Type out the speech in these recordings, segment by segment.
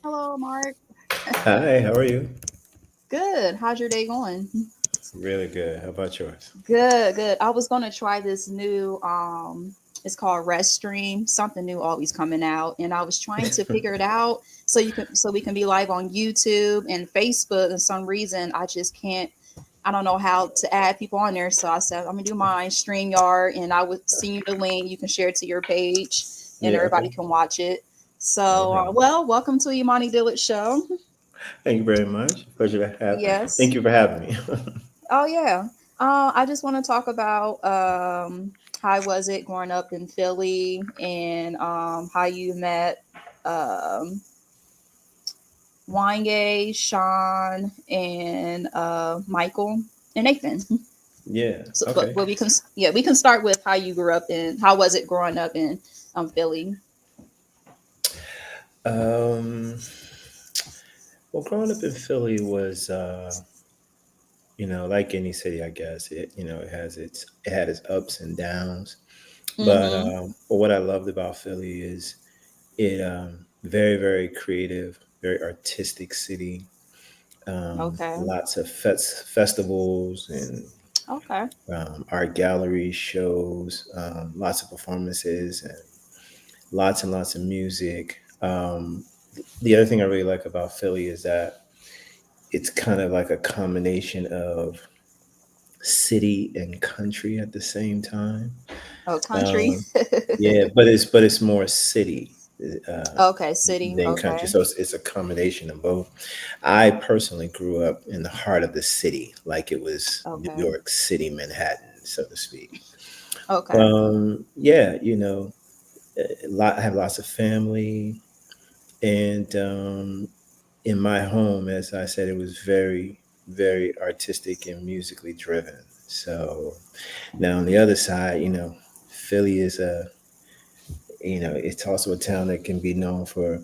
Hello, Mark. Hi, how are you? Good. How's your day going? Really good. How about yours? Good, good. I was gonna try this new it's called Rest Stream. Something new always coming out. And I was trying to figure it out so we can be live on YouTube and Facebook. And some reason I don't know how to add people on there. So I said I'm gonna do mine, StreamYard, and I would send you the link. You can share it to your page and Yeah, everybody okay. can watch it. So Okay. welcome to Imani Dillard Show. Thank you very much. Pleasure to have. Yes. Thank you for having me. Oh yeah. I just want to talk about how was it growing up in Philly and how you met um Wanye, Sean, and Michael and Nathan. Yeah. So, but Okay. well, we can start with how you grew up in how was it growing up in Philly. Um. Well, growing up in Philly was, like any city, I guess it had its ups and downs. Mm-hmm. But what I loved about Philly is it very very creative, very artistic city. Okay. Lots of festivals and Okay. art galleries, shows, lots of performances, and lots of music. The other thing I really like about Philly is that it's kind of like a combination of city and country at the same time. Oh, country. Um, yeah, but it's more city uh, Okay, city. than country, Okay. so it's a combination of both. I personally grew up in the heart of the city, like it was New Okay. York City, Manhattan, so to speak. Okay. Yeah, I have lots of family, and in my home, as I said, it was very, very artistic and musically driven. So now on the other side, Philly is it's also a town that can be known for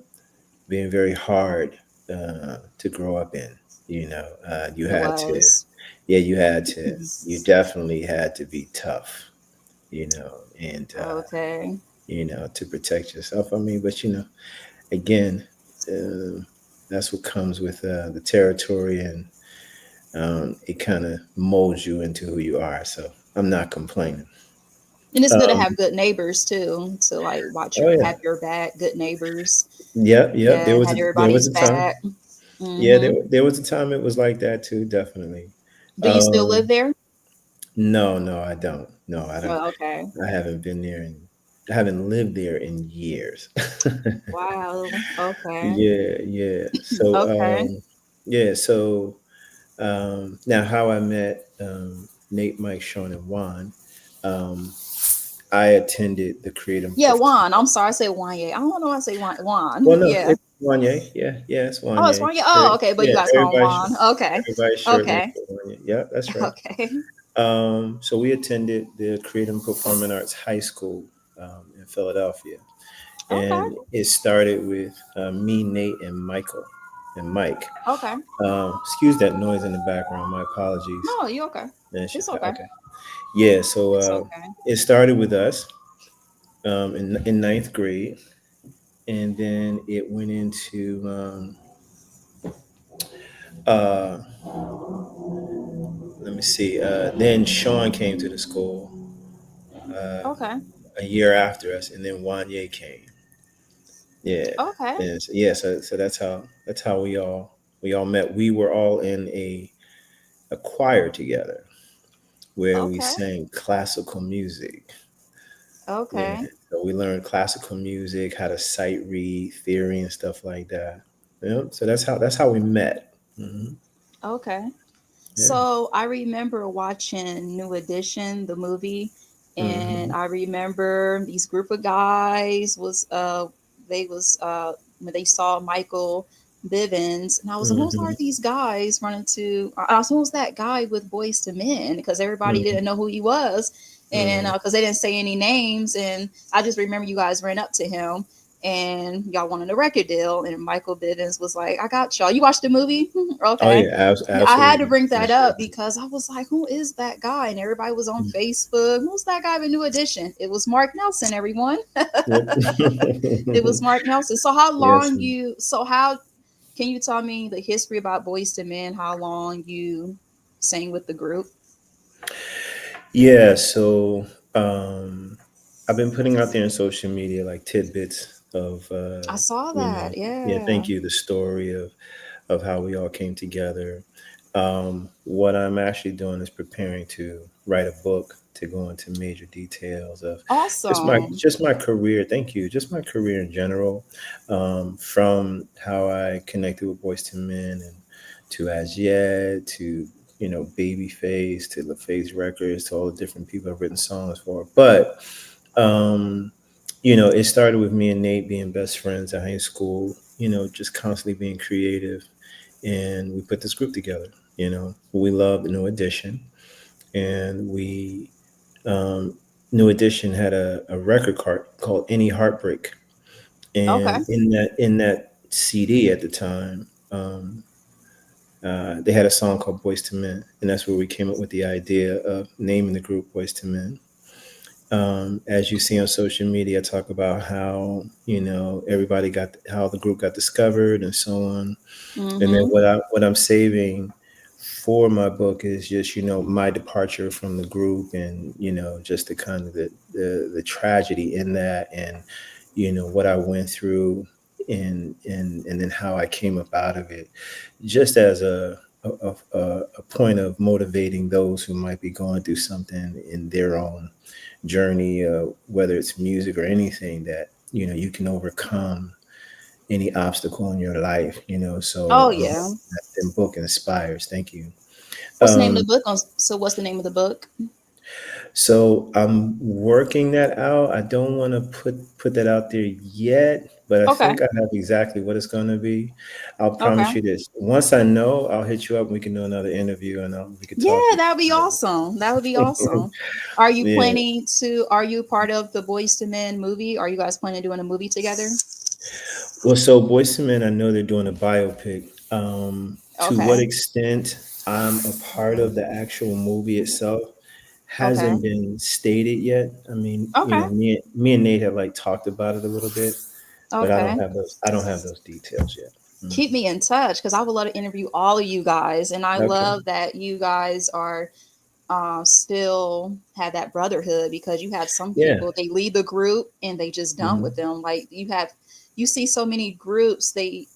being very hard to grow up in. You It had to, was. yeah, you definitely had to be tough, and Okay. to protect yourself. I mean, but again, uh, that's what comes with the territory, and it kind of molds you into who you are. So I'm not complaining. And it's good to Um, have good neighbors too, to like oh yeah, have your back, good neighbors. yep, yep. Yeah, had There was everybody's a time. back. Yeah, Hmm. there was a time it was like that too. Definitely. Do you still live Um, there? no, no, I don't. No, I don't. Oh, okay. I haven't been there, and I haven't lived there in years. Wow. Okay. Yeah, yeah. So, Okay. yeah. So now, how I met Nate, Mike, Sean, and Juan. Um, I attended the Creative Yeah, Performance. Juan. I'm sorry, I said Juan. Yeah, I don't know. I say Juan. Juan. Well, no, Yeah. it's Wanye. Yeah, yeah, it's Oh, it's Wanye. Juan. Yeah. Oh, okay. But you Yeah, guys call him Juan. Okay. everybody short name Okay. for Wanye. Yeah, that's right. Okay. So we attended the Creative and Performing Arts High School in Philadelphia, Okay. and it started with me, Nate, and Michael, and Mike. Okay. Excuse that noise in the background. My apologies. No, you okay? It's okay. Okay. Yeah. So It's okay. it started with us in ninth grade, and then it went into uh, let me see. Then Sean came to the school uh, Okay. a year after us, and then Wanye came. Yeah, Okay. and so that's how we all met. We were all in a choir together where we Okay. sang classical music. Yeah, Okay. so we learned classical music, how to sight read, theory, and stuff like that. Yeah, so that's how we met. Okay. Yeah. So I remember watching New Edition, the movie, and hmm I remember these group of guys was they was when they saw Michael Bivins, and I was like, who's are hmm these guys running to? I was who's that guy with Boys to Men? Because everybody didn't know who he was, and hmm because they didn't say any names, and I just remember you guys ran up to him. And y'all wanted a record deal, and Michael Bivins was like, "I got y'all. You watched the movie? Oh Okay." yeah, Yeah, I had to absolutely. bring that up Absolutely. because I was like, who is that guy? And everybody was on Facebook. Who's that guy with New Edition? It was Mark Nelson, everyone. Yep. It was Mark Nelson. So how Yes. long you so how Can you tell me the history about Boys to Men? How long you sang with the group? Yeah, so I've been putting out there in social media like tidbits of I saw that. yeah, Yeah. thank you, the story of how we all came together. What I'm actually doing is preparing to write a book to go into major details of Awesome. just my career. Thank you, just my career in general, from how I connected with Boys to Men and to As Yet to Babyface to LaFace Records to all the different people I've written songs for. But um, it started with me and Nate being best friends at high school. Just constantly being creative, and we put this group together. We loved New Edition, and we New Edition had a record card called Any Heartbreak, Okay. and in that CD at the time, they had a song called Boys to Men, and that's where we came up with the idea of naming the group Boys to Men. As you see on social media, I talk about how everybody got how the group got discovered and so on. And then Mm-hmm. what I'm saving for my book is just my departure from the group, and just the kind of the tragedy in that, and what I went through, and then how I came up out of it, just as a point of motivating those who might be going through something in their own journey, whether it's music or anything, that you can overcome any obstacle in your life. Oh So yeah. that book inspires. Thank you. What's the name of the Um, book? So what's the name of the book? so I'm working that out. I don't want to put that out there yet, but I Okay. think I have exactly what it's going to be. I'll Okay. promise you this. Once I know, I'll hit you up. We can do another interview, and we could Yeah, talk. that would be awesome. That would be awesome. Are you Yeah. planning to? Are you part of the Boys to Men movie? Are you guys planning on doing a movie together? Well, so Boyz II Men, I know they're doing a biopic. To what Okay. extent I'm a part of the actual movie itself Okay. hasn't been stated yet. I mean, Okay. me and Nate have like talked about it a little bit, but Okay. I don't have those details yet. Mm. Keep me in touch because I would love to interview all of you guys, and I Okay. love that you guys are still have that brotherhood because you have some Yeah. people they lead the group and they just done with Hmm. them. Like you see so many groups they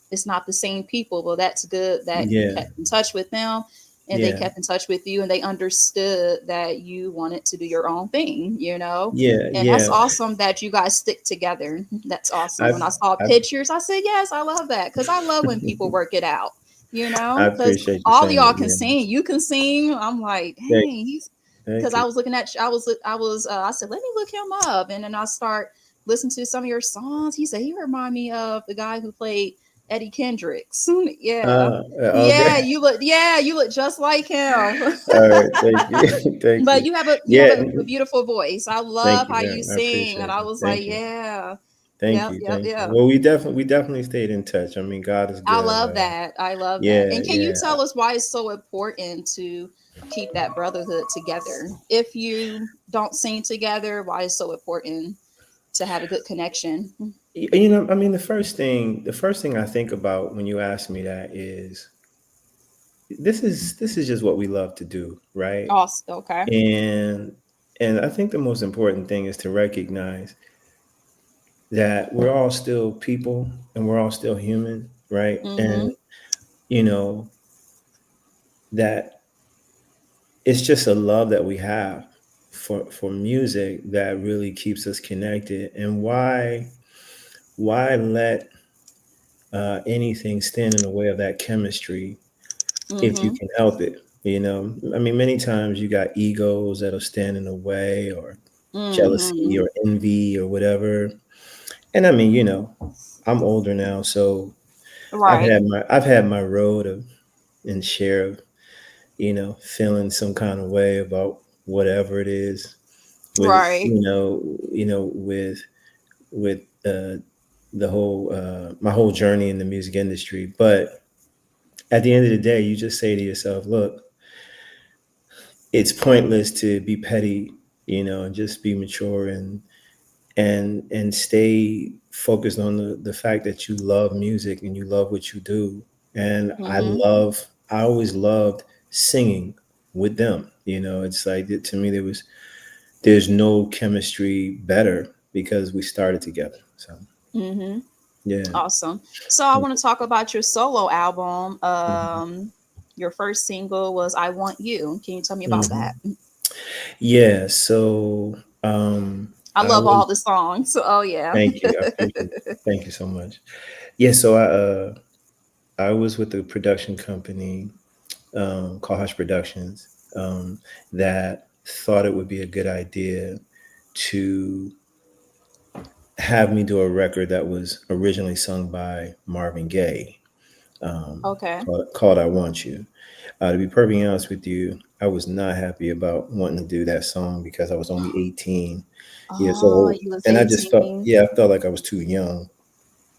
it's not the same people. Well, that's good that you Yeah. kept in touch with them and they Yeah. kept in touch with you and they understood that you wanted to do your own thing, you know. Yeah. And that's Yeah. awesome that you guys stick together. That's awesome. I When I saw I pictures, I said yes, I love that because I love when people work it out, you I know, because appreciate you all of saying y'all that. can Yeah. sing. You can sing. I'm like, Thank, dang, he's because thank I you. was looking at, I said, let me look him up, and then I start listening to some of your songs. He said he remind me of the guy who played Eddie Kendricks. Yeah, Okay. yeah, you look just like him. All right. Thank you. Thank But you. you have Yeah. a beautiful voice. I love Thank you. how you Yeah, I sing, and appreciate I you. was like, Thank you. yeah, Thank yep, you. yep, Thank you. yeah. Well, we definitely stayed in touch. I mean, God is I good. love that. I love that. Yeah, And can you yeah, tell us why it's so important to keep that brotherhood together? If you don't sing together, why it's so important to have a good connection? I mean, the first thing I think about when you ask me that is this is just what we love to do, right? Awesome. Okay. And and I think the most important thing is to recognize that we're all still people and we're all still human, right? Mm-hmm. And you know that it's just a love that we have for music that really keeps us connected. And why let anything stand in the way of that chemistry if you Mm-hmm. can help it? I mean, many times you got egos that'll stand in the way, or jealousy Mm-hmm. or envy or whatever. And I mean, I'm older now, so Right. I've had my road of and share of feeling some kind of way about whatever it is, with Right. with the whole my whole journey in the music industry. But at the end of the day, you just say to yourself, look, it's pointless to be petty, and just be mature and stay focused on the fact that you love music and you love what you do. And Mm-hmm. I always loved singing with them. You know, it's like to me there's no chemistry better because we started together. So Mm-hmm. yeah. Awesome. So I want to talk about your solo album. Mhm. Your first single was "I Want You." Can you tell me about that? Mhm. Yeah. So I I love was all the songs. So, oh yeah. thank you. I appreciate it. Thank you so much. Yeah. So I was with the production company called Hush Productions that thought it would be a good idea to have me do a record that was originally sung by Marvin Gaye, Okay. called "I Want You." To be perfectly honest with you, I was not happy about wanting to do that song because I was only 18 years Oh, old, you was and I just felt, 18. yeah, I felt like I was too young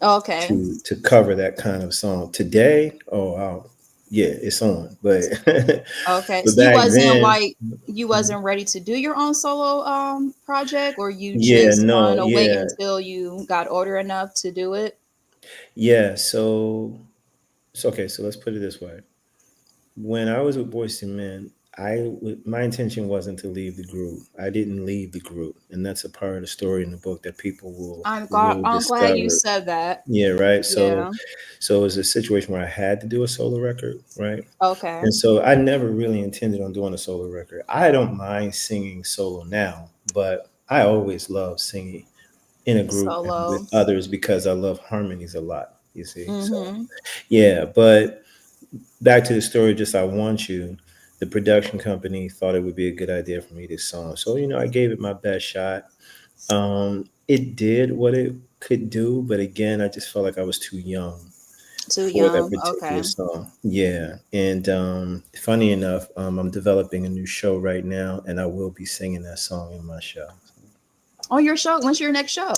Okay. to cover that kind of song. Today, oh, yeah, it's on, but Okay. but So you back wasn't then, like you wasn't ready to do your own solo project, or you yeah, just no, want to wait yeah, until you got older enough to do it? yeah. So okay, so let's put it this way. When I was with Boyz II Men, my intention wasn't to leave the group. I didn't leave the group, and that's a part of the story in the book that people will I'm glad you discover. said that. Yeah, right. Yeah. So it was a situation where I had to do a solo record, right? Okay. And so I never really intended on doing a solo record. I don't mind singing solo now, but I always love singing in a group and with Solo. others because I love harmonies a lot. You see, so Mm-hmm. yeah. But back to the story, just "I Want You." The production company thought it would be a good idea for me to song. So, I gave it my best shot. It did what it could do, but again, I just felt like I was too young Too for that young. particular Okay. song. Yeah. And funny enough, I'm developing a new show right now, and I will be singing that song in my show. On your show. When's your next show?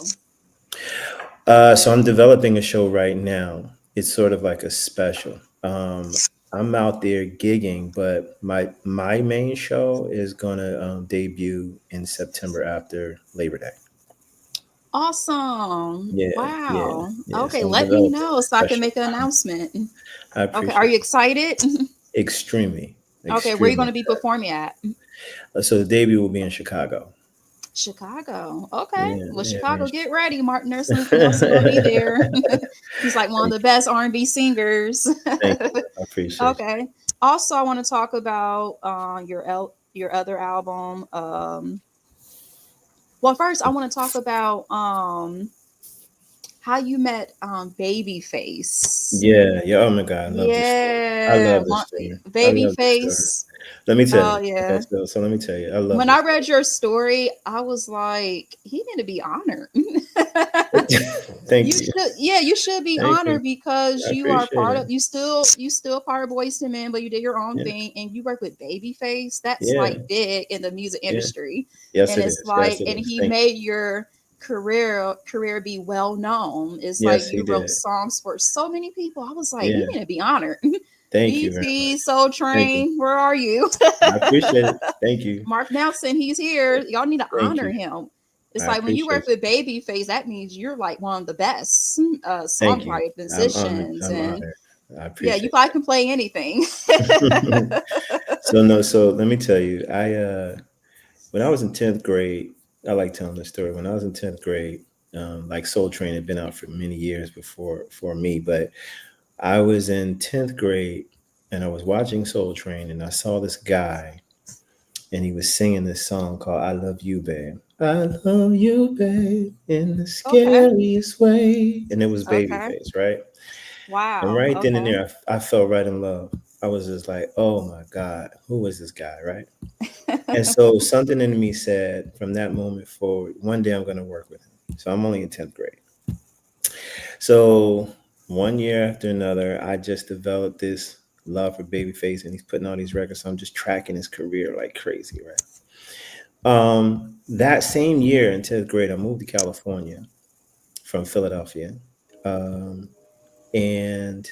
So I'm developing a show right now. It's sort of like a special. I'm out there gigging, but my main show is gonna debut in September after Labor Day. Awesome. Yeah, yeah, Wow. yeah. Okay, So I'm let me developing a know so I can special. make an announcement. I Okay, are appreciate you it. excited? Extremely, Okay, where are you going extremely to be excited. performing at? So the debut will be in Chicago. Chicago. Okay. Yeah, Well, yeah. We're Chicago, get ready. Mark Nelson will be there. He's like one of Thank the you. best R&B singers. Thank you. I appreciate you. Okay. Also, I want to talk about your other album. Well, first, I want to talk about how you met Babyface. Yeah, yeah. Oh my God, I love this story. I Yeah, love this story. I love this story. Babyface. Let me tell Oh you. Okay, yeah. so let me tell you. I love When I this read your story, I was like, he need to be honored. story. You Thank you. should, yeah, you should be Thank you. honored because I you are appreciate part it. of you still part of Boys to Men, but you did your own Yeah, thing and you work with Babyface. That's yeah, like big in the music yeah. industry. Yes, And it it's is. Yes, like, it and is. he Thank made your career be well known. It's you. like Yes, he you wrote did. songs for so many people. I was like, he Yeah. need to be honored. Thank you very BT, much. Soul Thank you. Train, where are you? I appreciate it. Thank you. Mark Nelson, he's here. Y'all need to Thank honor you. him. It's I like when you work appreciate with you. Babyface, that means you're like one of the best Thank you. songwriting I'm honored. musicians. I'm And honored. I yeah, you appreciate probably can play anything. that. So no, so let me tell you, when I was in 10th grade, I like telling this story. When I was in 10th grade, like Soul Train had been out for many years before for me, but I was in 10th grade and I was watching Soul Train and I saw this guy and he was singing this song called "I Love You, Babe." I love you, babe, in the Okay. scariest way. And it was Okay. Babyface, right? And Wow. right then and Okay. there, I fell right in love. I was just like, oh my God, who is this guy, right? And so something in me said from that moment forward, one day I'm going to work with him. So I'm only in 10th grade. So one year after another, I just developed this love for Babyface and he's putting all these records. So I'm just tracking his career like crazy, right? That same year in 10th grade, I moved to California from Philadelphia. Um, and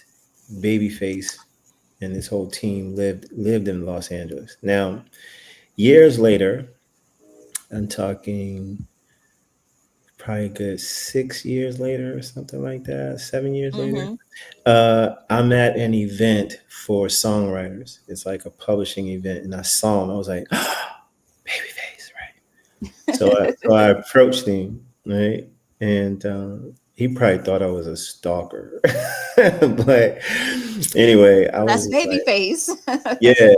Babyface and his whole team lived in Los Angeles. Now, years later, I'm talking probably a good 6 years later or something like that, 7 years later. Mm-hmm. I'm at an event for songwriters. It's like a publishing event, and I saw him. I was like, Babyface, right? So I approached him, right, and he probably thought I was a stalker, but anyway, I was That's just baby like, face. yeah,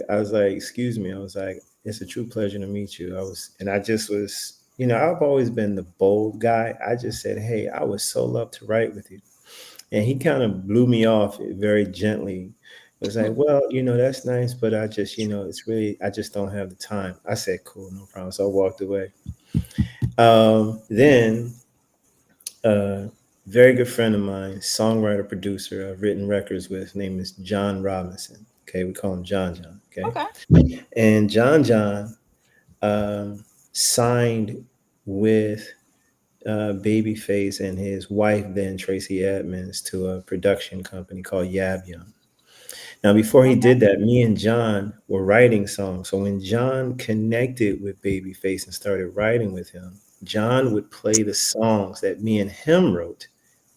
I was like, excuse me. I was like, it's a true pleasure to meet you. And I just was, I've always been the bold guy. I just said, hey, I would so love to write with you. And he kind of blew me off very gently. It was like, well, that's nice, but I just, it's really, I just don't have the time. I said, cool, no problem. So I walked away. Then, uh, very good friend of mine, songwriter, producer, I've written records with, his name is John Robinson. Okay, we call him John John. Okay. Okay. And John John signed with Babyface and his wife, then Tracy Edmonds, to a production company called Yab Yum. Now, before he Okay. did that, me and John were writing songs. So when John connected with Babyface and started writing with him, John would play the songs that me and him wrote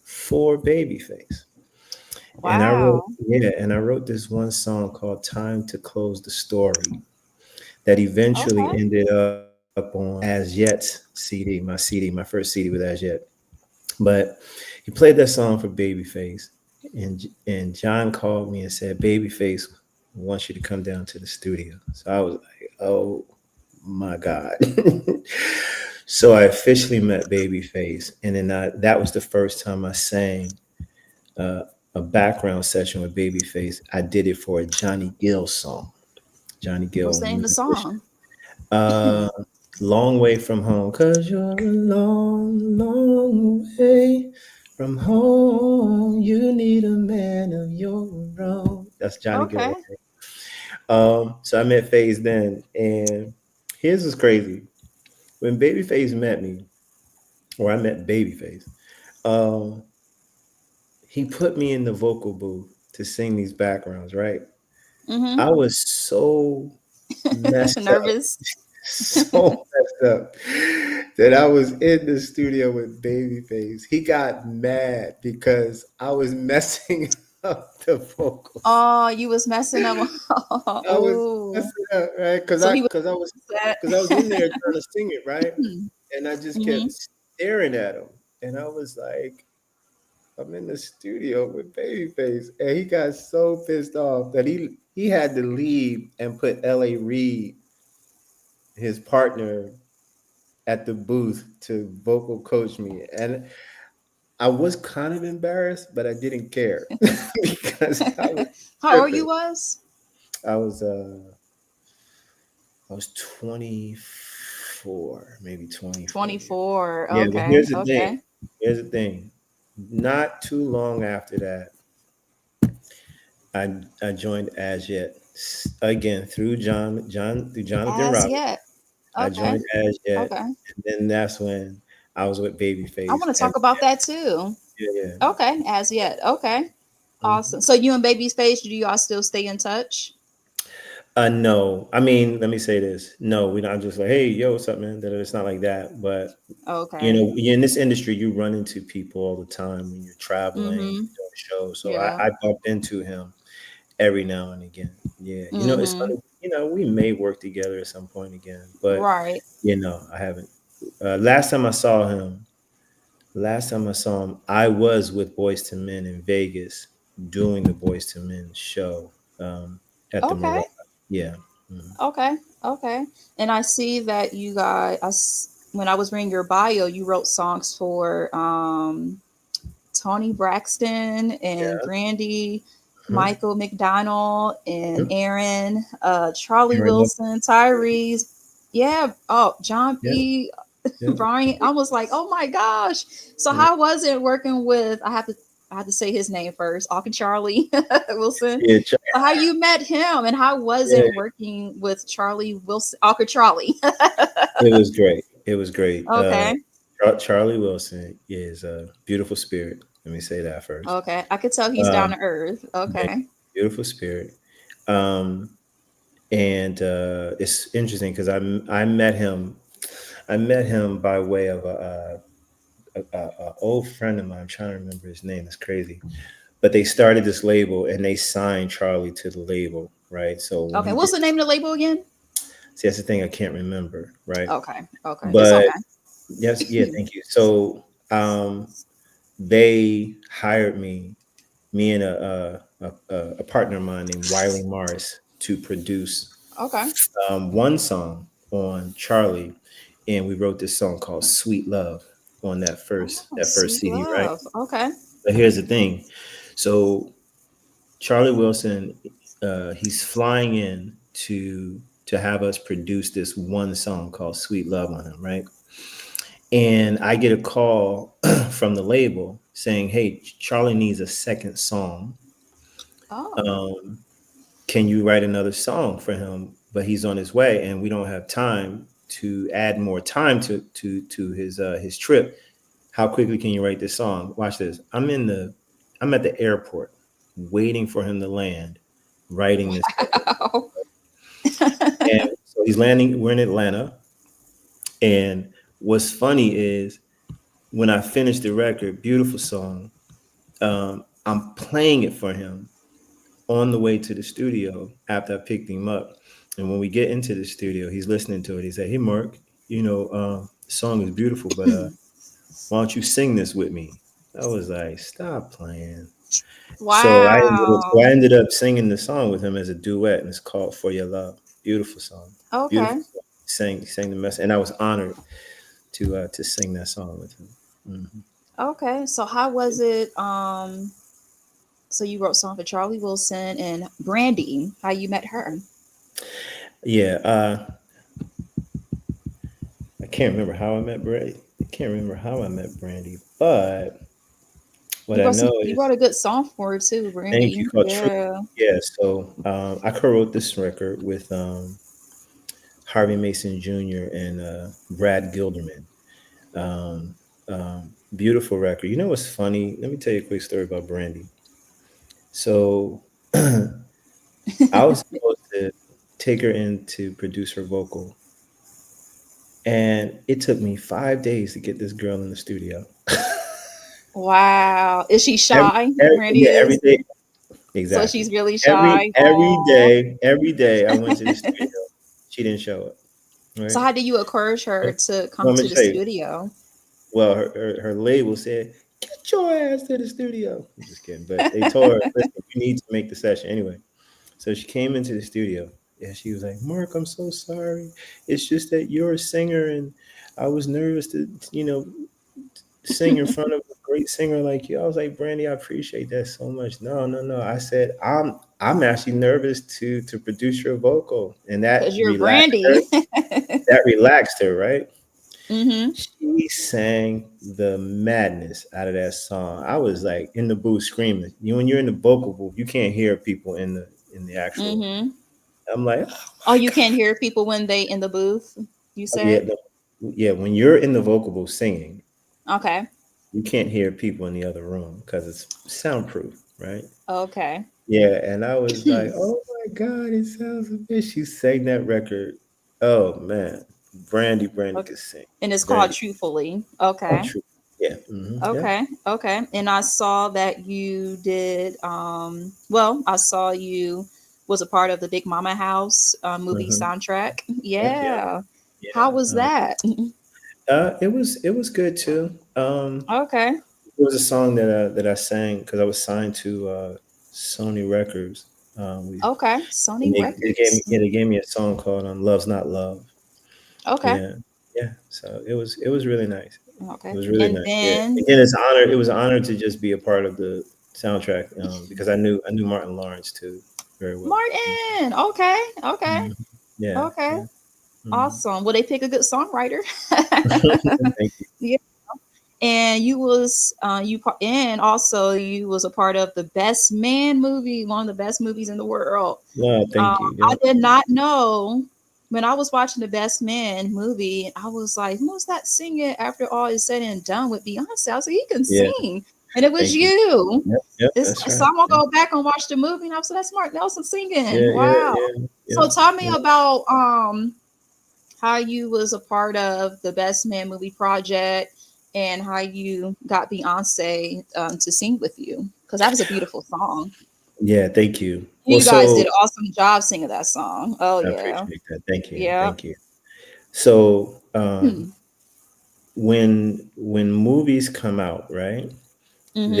for Babyface. And I wrote, Wow. yeah, and I wrote this one song called Time to Close the Story that eventually Okay. ended up on As Yet's CD, my first CD with As Yet. But he played that song for Babyface, and John called me and said, Babyface wants you to come down to the studio. So I was like, oh my God. So I officially met Babyface, and then that was the first time I sang uh, a background session with Babyface. I did it for a Johnny Gill song. Johnny What's Gill, the name of the musician. song? Uh, Long way from home, cause you're a long, long way from home. You need a man of your own. That's Johnny Gill. Okay. Right so I met FaZe then, and his was crazy. When Babyface met me, or I met Babyface, um, he put me in the vocal booth to sing these backgrounds. Right, Mm-hmm. I was so messed up, Nervous. so messed up that I was in the studio with Babyface. He got mad because I was messing up the vocals. Oh, you was messing up. I was Oh, messing up, right? Because so I he was because I was upset. because I was in there trying to sing it, right? And I just kept Mm-hmm. staring at him, and I was like, I'm in the studio with Babyface, and he got so pissed off that he had to leave and put L.A. Reid, his partner, at the booth to vocal coach me. And I was kind of embarrassed, but I didn't care because I was How old you tripping. was? I was uh I was 24, maybe 24. Yeah. 24. Yeah, but Okay. here's the thing. Okay. Here's the thing. Not too long after that, I joined As Yet again through Jonathan As Robinson. yet. I Okay. joined As Yet, Okay. and then that's when I was with I Babyface. want to And talk about that too. yeah, Okay. As yet. Okay. yeah. Awesome. So you and Babyface, do y'all still stay in touch? No. I mean, let me say this. No, we're not just like, hey, yo, what's up, man? It's not like that. But Okay. in this industry, you run into people all the time when you're traveling, Mm-hmm. doing shows. So Yeah. I bump into him every now and again. Yeah, it's Mm-hmm. funny. We may work together at some point again, but Right. I haven't. Last time I saw him, I was with Boys to Men in Vegas doing the Boys to Men show at the Okay. Mirage. Yeah. Mhm. Okay. Okay. And I see that you got when I was reading your bio, you wrote songs for Tony Braxton and Yeah. Brandy, Uh-huh. Michael McDonald and Mhm. Aaron, Charlie Aaron Love. Wilson, Tyrese. Yeah. Oh, John Yeah. B. Yeah. Brian. I was like, oh my gosh. So Yeah. how was it working with? I have to say his name first. Alkin Charlie Wilson. Yeah. So how you met him and how was Yeah. it working with Charlie Wilson? Alkin Charlie. It was great. It was great. Okay. Charlie Wilson is a beautiful spirit. Let me say that first. Okay. I could tell he's down Um, to earth. yeah, Okay. beautiful spirit. Um, and it's interesting because I met him. I met him by way of a old friend of mine. I'm trying to remember his name. It's crazy. But they started this label and they signed Charlie to the label, right? So when Okay. he did, What's the name of the label again? see, that's the thing I can't remember, right? Okay. Okay. It's But okay. yes, yeah, thank you. So they hired me and a partner of mine named Wiley Morris to produce Okay. one song on Charlie, and we wrote this song called "Sweet Love" on Oh, that first sweet CD, right? love. Okay. But here's the thing: so Charlie Wilson, he's flying in to have us produce this one song called "Sweet Love" on him, right? And I get a call from the label saying, "Hey, Charlie needs a second song. Oh. Um, can you write another song for him? But he's on his way, and we don't have time to add more time to his trip. How quickly can you write this song? Watch this. I'm at the airport waiting for him to land, writing this record. Wow. And so he's landing. We're in Atlanta, and what's funny is when I finished the record, beautiful song. I'm playing it for him on the way to the studio after I picked him up. And when we get into the studio, he's listening to it. He said, "Hey, Mark, the song is beautiful, but why don't you sing this with me?" I was like, "Stop playing." So I Wow. ended up singing the song with him as a duet, and it's called "For Your Love." Beautiful song, beautiful Okay. song. He sang the message, and I was honored to sing that song with him. Mhm. Okay. So how was it? So you wrote song for Charlie Wilson and Brandy. How you met her? Yeah, I can't remember how I met Brandy. I can't remember how I met Brandy, but what You I wrote some. know You is, wrote a good song for her too, thank you, Brandy. called True. Yeah. Yeah, so I co-wrote this record with Harvey Mason Jr. and Brad Gilderman. Um, Beautiful record. You know what's funny? Let me tell you a quick story about Brandy. So I was supposed to take her in to produce her vocal, and it took me 5 days to get this girl in the studio. Wow. Is she every, shy? Brandy yeah, every is. day. So Exactly. she's really Every shy. every Oh. day, every day I went to the studio. She didn't show up. So Right. how did you encourage her to come Well, I'm to gonna the tell you. studio? Well, her label said, "Get your ass to the studio." I'm just kidding, but they told her, "Listen, you need to make the session anyway." So she came into the studio. Yeah, she was like, "Mark, I'm so sorry. It's just that you're a singer, and I was nervous to, sing in front of a great singer like you." I was like, "Brandy, I appreciate that so much." No, no, no. I said, I'm actually nervous to produce your vocal. And that Because you're relaxed her. Brandy. That relaxed her, right? Mm-hmm. She sang the madness out of that song. I was like in the booth screaming. When you're in the vocal booth, you can't hear people in the actual. Mm-hmm. I'm like, oh Oh, my you God. can't hear people when they in the booth, you Yeah, said? yeah, when you're in the vocal booth singing, Okay. you can't hear people in the other room because it's soundproof, right? Okay. Yeah, and I was like, And "Oh my God, it sounds a bit." She sang that record. Oh man, Brandy could sing. it's called Brandy, Truthfully. oh Okay. true. Yeah, yeah. Okay. Okay. And I saw that you did well, I saw you was a part of the Big Mama House movie hmm soundtrack. Yeah, Yeah. How yeah. was that? It was good too. Okay. It was a song that I sang because I was signed to Sony Records. We Okay. and Sony they Records. gave me a song called "Love's Not Love." Okay. Yeah, yeah. So it was really nice. It Okay. was really And nice. Yeah. then Again, it's honor. It was an honor to just be a part of the soundtrack because I knew Martin Lawrence too very well. Martin. Okay. Okay. Mhm. Yeah, Okay. yeah. Mhm. Awesome. Well, they pick a good songwriter. Thank you. Yeah. And you was and also you was a part of the Best Man movie, one of the best movies in the world. No, thank you. I Yeah, did not know when I was watching the Best Man movie. I was like, "Who's that singing?" After all is said and done with Beyonce, I was like, "He can yeah. sing," and it was Thank you. you. Yep, yep. It's, That's so right. I'm gonna Yeah, go back and watch the movie, and I was like, "That's Mark Nelson singing." yeah, yeah, Wow. yeah, So yeah. tell me Yeah. about how you was a part of the Best Man Movie project and how you got Beyonce to sing with you because that was a beautiful song. Yeah, thank you. Well, You guys did so an awesome job singing that song. Oh I yeah, appreciate that. Thank you. yeah. Thank you. So Hmm. when movies come out, right? Mm-hmm.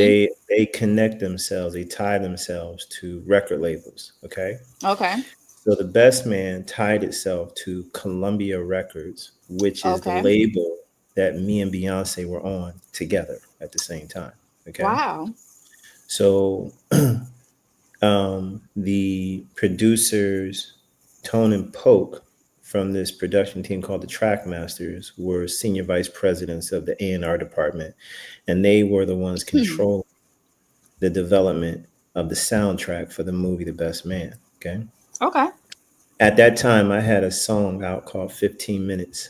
They connect themselves, they tie themselves to record labels. Okay. Okay. So the Best Man tied itself to Columbia Records, which is the Okay. label that me and Beyonce were on together at the same time. Okay. Wow. So the producers, Tone and Polk, from this production team called the Trackmasters, were senior vice presidents of the A&R department, and they were the ones Hmm. controlling the development of the soundtrack for the movie The Best Man. Okay. Okay. At that time, I had a song out called 15 Minutes.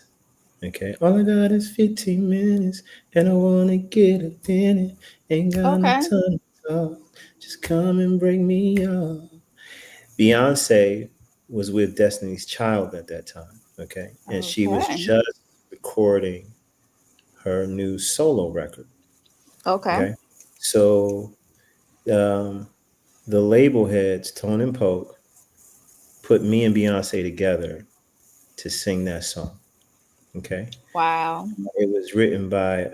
Okay. All I got is 15 minutes, and I want to get up in it. Ain't got no Okay. time to talk. Just come and bring me up. Beyonce was with Destiny's Child at that time. Okay. And she was Okay. just recording her new solo record. Okay. Okay. So um, the label heads, Tone and Polk, put me and Beyonce together to sing that song. Okay. Wow. It was written by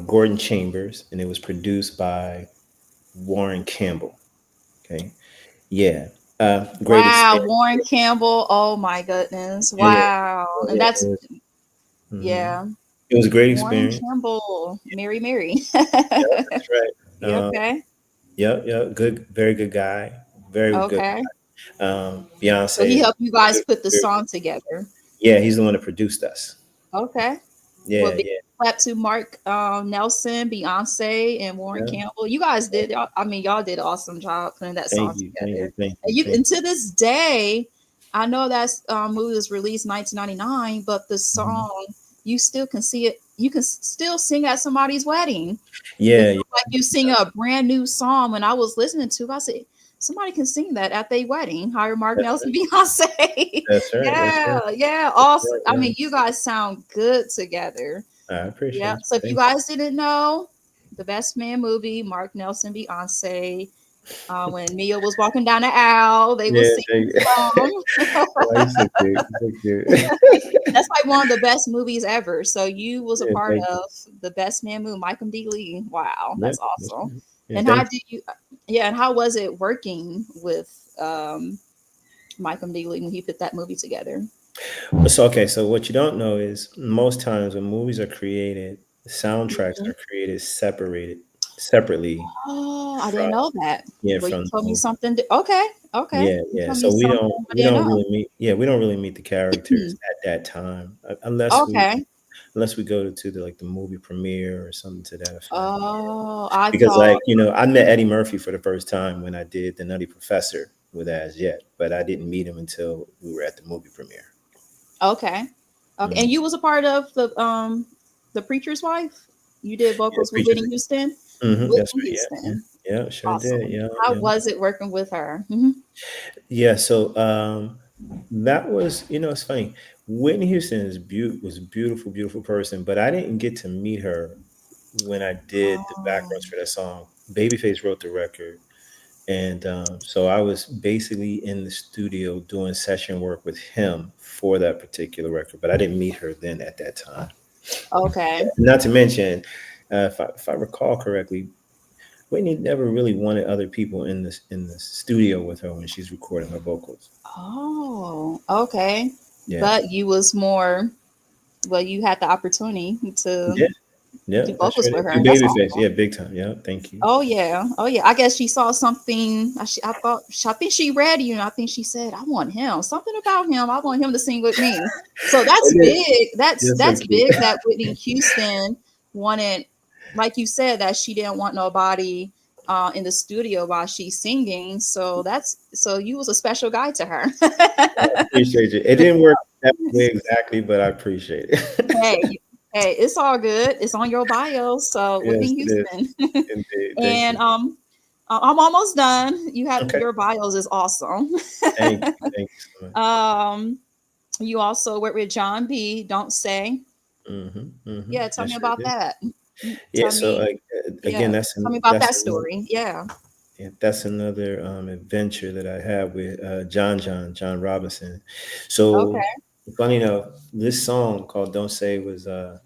Gordon Chambers, and it was produced by Warren Campbell. Okay. Yeah. Great Wow. experience. Warren Campbell. Oh my goodness. Yeah. Wow. And Yeah. that's Mhm. yeah. It was a great Warren experience. Campbell. Mary Mary. Yeah, that's right. You okay? Yep, yep. Good, very good guy. Very good. Okay. So he Beyonce. helped you guys Very, put the very song good. together. Yeah, he's the one that produced us. Okay. Well, Yeah, big yeah, clap to Mark Nelson, Beyonce, and Warren yeah. Campbell. You guys did. I mean, y'all did an awesome job putting that Thank song you, thank you, together. thank you, And you, thank and to this day, I know that movie was released 1999, but the you. Mhm. song you still can see it. You can still sing at somebody's wedding. It's Yeah, yeah, like you sing a brand new song. When I was listening to, it, I said somebody can sing that at their wedding. Hire Mark that's Nelson, right. Beyonce. That's right. That's Yeah, right. yeah, That's awesome. right. I Yeah, mean, you guys sound good together. I Yeah. appreciate you. So if you Thank you. guys didn't know, the Best Man movie, Mark Nelson, Beyonce. When Mia was walking down the aisle, they Yeah, was singing thank the song. you. Oh, you're so cute. So cute. That's like one of the best movies ever. So you was a Yeah, part thank you. of the Best Man movie, Michael D. Lee. Wow, Yeah, that's that's awesome. right. Yeah, And how thank did you? Yeah, and how was it working with Michael D. Lee when he put that movie together? you. So okay, so what you don't know is most times when movies are created, soundtracks Mhm. are created separately Oh, I from didn't know that. yeah, Well, you from the told me movie. something. Okay, okay. Yeah, You yeah. told me So something I we didn't don't know. really meet yeah, we don't really meet the characters at that time Okay. unless we go to the like the movie premiere or something to that effect. Oh, I Because thought. like, I met Eddie Murphy for the first time when I did The Nutty Professor with As Yet, but I didn't meet him until we were at the movie premiere. Okay. Okay. And Mhm. you was a part of the preacher's wife? You did Yeah, vocals with Preachers. Whitney Houston? That's Whitney right. Yeah, yeah. Houston. Yeah, sure did. Awesome. Yeah, How yeah. was it working with her? Mhm. Yeah, so that was, it's funny. Whitney Houston was a beautiful, beautiful person, but I didn't get to meet her when I did the Oh, backgrounds for that song. Babyface wrote the record, and so I was basically in the studio doing session work with him for that particular record, but I didn't meet her then at that time. okay. Not to mention, if I recall correctly, Whitney never really wanted other people in the studio with her when she's recording her vocals. Oh, okay. Yeah. But you was more, well, you had the opportunity to Yeah. Yeah. do I sure vocals with did. her, Do and that's Babyface. awesome. Yeah. Big time. Yeah. Thank you. Oh yeah, oh yeah. I guess she saw something. I thought. I think she read you, and I think she said, "I want him. Something about him. I want him to sing with me." So that's And then, big. you're so That's cute. big. That Whitney Houston wanted, like you said, that she didn't want nobody in the studio while she's singing. So so you was a special guy to her. I appreciate you. It didn't work that way exactly, but I appreciate it. Hey, hey, it's all good. It's on your bio. So Yes, Whitney it is. Houston, Indeed. Thank and you. I'm almost done. You have Okay. your bios is awesome. Thank you. Thank you so much. um, you also work with John B. Don't say. Yeah, tell I me sure about did. that. Yeah. Tell So me, like again, yeah, tell me about that story. Yeah. that's another adventure that I had with John Robinson. So Okay. funny enough, this song called "Don't Say" was I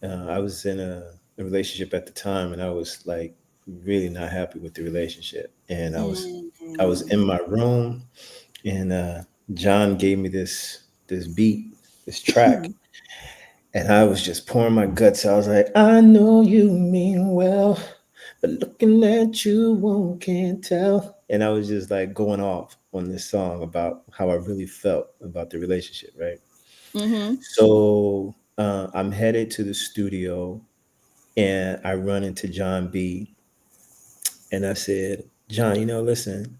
was in a relationship at the time, and I was like really not happy with the relationship, and I was Mm. in my room, and John gave me this beat, this track, and I was just pouring my guts out. I was like, I know you mean well, but looking at you, one can't tell. And I was just like going off on this song about how I really felt about the relationship, right? Mm-hmm. So I'm headed to the studio, and I run into John B. And I said, John, listen,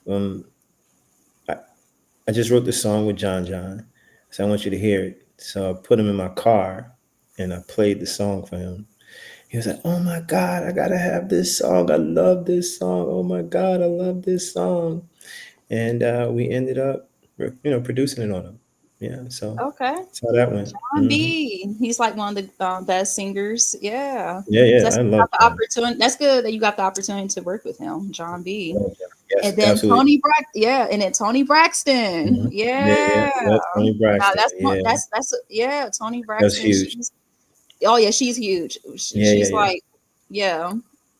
um, I, I just wrote this song with John. So I want you to hear it. So I put him in my car, and I played the song for him. He was like, "Oh my God, I gotta have this song. I love this song. Oh my God, I love this song." And we ended up, producing it on him. Yeah, so Okay. that's how that went. John B. He's like one of the best singers. Yeah. Yeah, yeah, That's I got love the John. opportunity. That's good that you got the opportunity to work with him, John I B. love John. Yes, And then absolutely. Yeah, and then Tony Braxton. Yeah, yeah, Yeah. yeah. Tony Now Braxton. Yeah, yeah, Tony that's Braxton. huge. She's Oh yeah, she's huge. Yeah, yeah, She's yeah. like, yeah,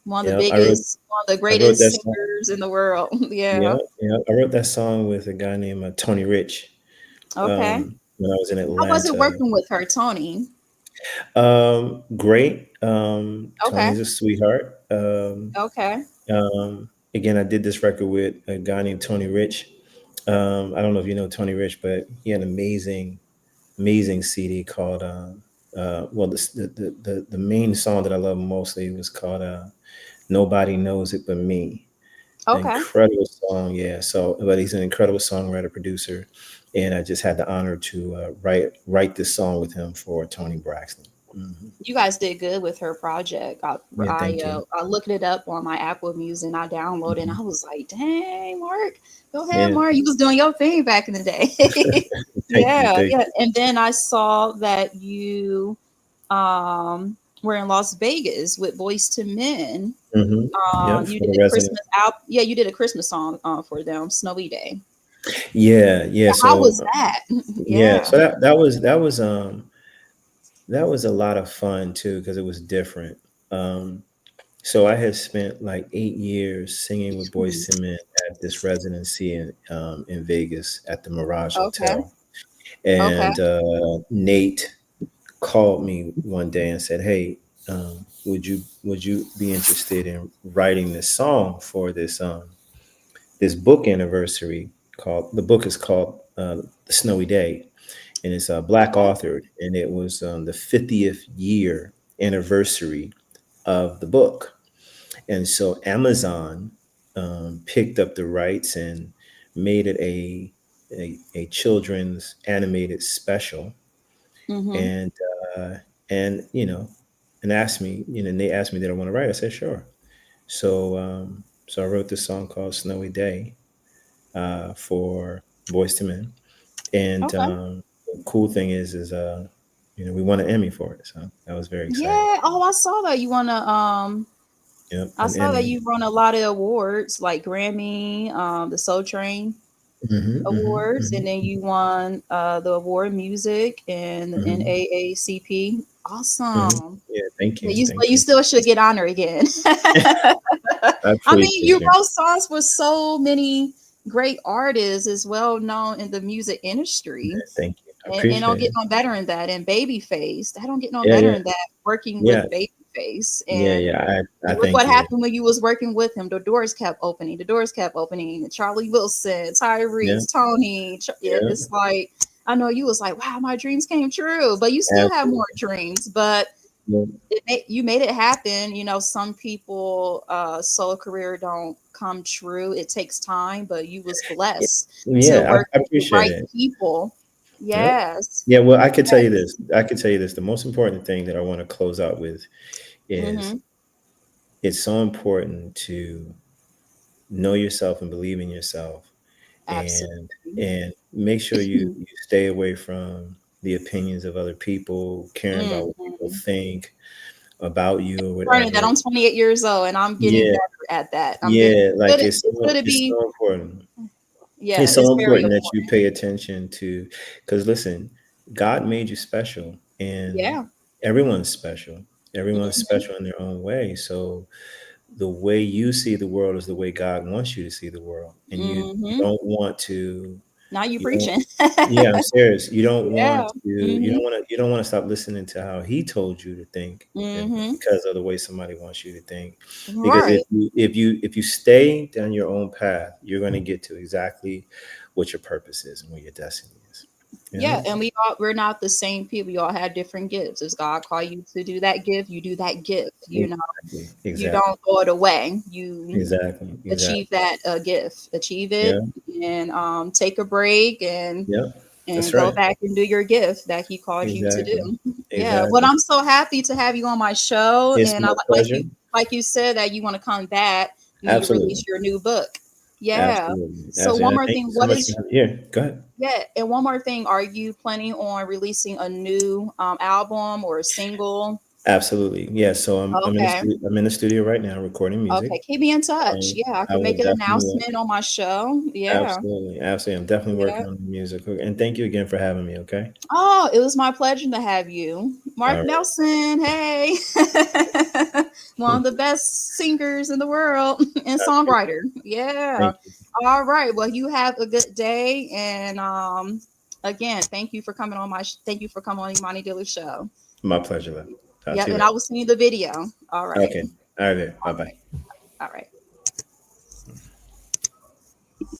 one of the Yeah, biggest, one of the I wrote greatest that song. singers in the world. Yeah, Yeah. yeah. I wrote that song with a guy named Tony Rich Okay. when I was in How was it Atlanta. working with her, Tony? Great. Okay. Tony's a sweetheart. Okay. Again, I did this record with a guy named Tony Rich. I don't know if you know Tony Rich, but he had an amazing CD called. Well, the main song that I love mostly was called "Nobody Knows It But Me." An Okay. incredible song, yeah. So, but he's an incredible songwriter, producer, and I just had the honor to write this song with him for Tony Braxton. You guys did good with her project. Yeah, thank you. I looked it up on my Apple Music and I downloaded and I was like, dang, Mark, go ahead, Yeah, Mark. You was doing your thing back in the day. thank you, Yeah, thank yeah. you. And then I saw that you were in Las Vegas with Voice to Men. Yeah, You for the did resident. Christmas out. Yeah, you did a Christmas song for them, Snowy Day. Yeah, yeah. Yeah, how So was that? yeah, Yeah. so that was a lot of fun too because it was different. So I had spent like 8 years singing with Hmm. Boyz II Men at this residency in Vegas at the Mirage Okay. Hotel, Okay. and Nate called me one day and said, "Hey, would you be interested in writing this song for this book anniversary called the book is called The Snowy Day, and it's black Okay. authored, and it was the 50th year anniversary of the book, and so Amazon picked up the rights and made it a children's animated special, Mm-hmm. and uh, and and asked me, and they asked me did I want to write. I said sure. So I wrote this song called Snowy Day for Boys to Men. And Okay. the cool thing is we won an Emmy for it. So that was very exciting. Yeah. Oh, I saw that you wanna Yep, I an saw that Emmy. you won a lot of awards like Grammy, the Soul Train awards, and then you won the award music and Hmm. NAACP. Hmm. Awesome. Yeah, thank Yeah, you. but Thank you you. still should get honored again. I I mean, appreciate you it. wrote songs with so many great artists as well known in the music industry. Thank you. I And don't appreciate get it. no better than that. And Babyface, that don't get no Yeah, better yeah, than that. Working yeah, with Babyface, yeah, and yeah. I look what thank you. happened when you was working with him. The doors kept opening. The doors kept opening. Charlie Wilson, Yeah, Tyrese, Tony. And yeah, it's like I know you was like, wow, my dreams came true. But you still have absolutely. more dreams. But Yeah, you made it happen. You know, some people solo career don't come true. It takes time, but you was blessed to yeah, work I with the appreciate right it. people. Yep. Yes. Yeah, well, I could tell you this. I could tell you this. The most important thing that I want to close out with is Mm-hmm. it's so important to know yourself and believe in yourself, and Absolutely. make sure you stay away from the opinions of other people, caring about what people Mhm. think about you or Learning whatever. that I'm 28 years old and I'm getting Yeah, better at that. I'm getting yeah, like it's good to it's be, so important. yeah, It's it's so very important that you important. pay attention to, because listen, God made you special, and Yeah. everyone's special. Everyone's Hmm. special in their own way. So the way you see the world is the way God wants you to see the world, and you Hmm. don't want to. Now you You don't. preaching. Yeah, I'm serious. You don't want Yeah. to. You Hmm. don't want to. You don't want to stop listening to how He told you to think, and Hmm. because of the way somebody wants you to think. Because Right. if you stay down your own path, you're going to get to exactly what your purpose is and what your destiny is. You Yeah, know. and we're not the same people. We all have different gifts. If God call you to do that gift, you do that gift. Exactly. You Exactly. don't throw it away. You Exactly. achieve Exactly. that gift, achieve it, Yeah. and take a break Yeah. and That's go right. back and do your gift that He called you to Exactly. do. Yeah, well, Exactly. I'm so happy to have you on my show, It's and I my pleasure. like you said that you want to come back when you release Absolutely. your new book. Yeah. Absolutely. So one Absolutely. more Thank thing, you so what much for is having. Yeah. Go ahead. yeah, and one more thing, are you planning on releasing a new album or a single? Absolutely. Yeah. So Okay. I'm in the studio right now recording music. Okay, keep me in touch. Um, Yeah, I I can will make an definitely work. announcement on my show. Yeah. Absolutely. Absolutely. I'm definitely Yeah. working on the music. And thank you again for having me. Okay. Oh, it was my pleasure to have you. All Marc right. Nelson, hey. One of the best singers in the world and I appreciate songwriter. it. Yeah. Thank you. All right. Well, you have a good day. And again, thank you for coming on thank you for coming on Imani Diller's show. My pleasure, love. Talk Yeah, to you and later. I will send you the video. All right. Okay. All right. Bye bye. All right.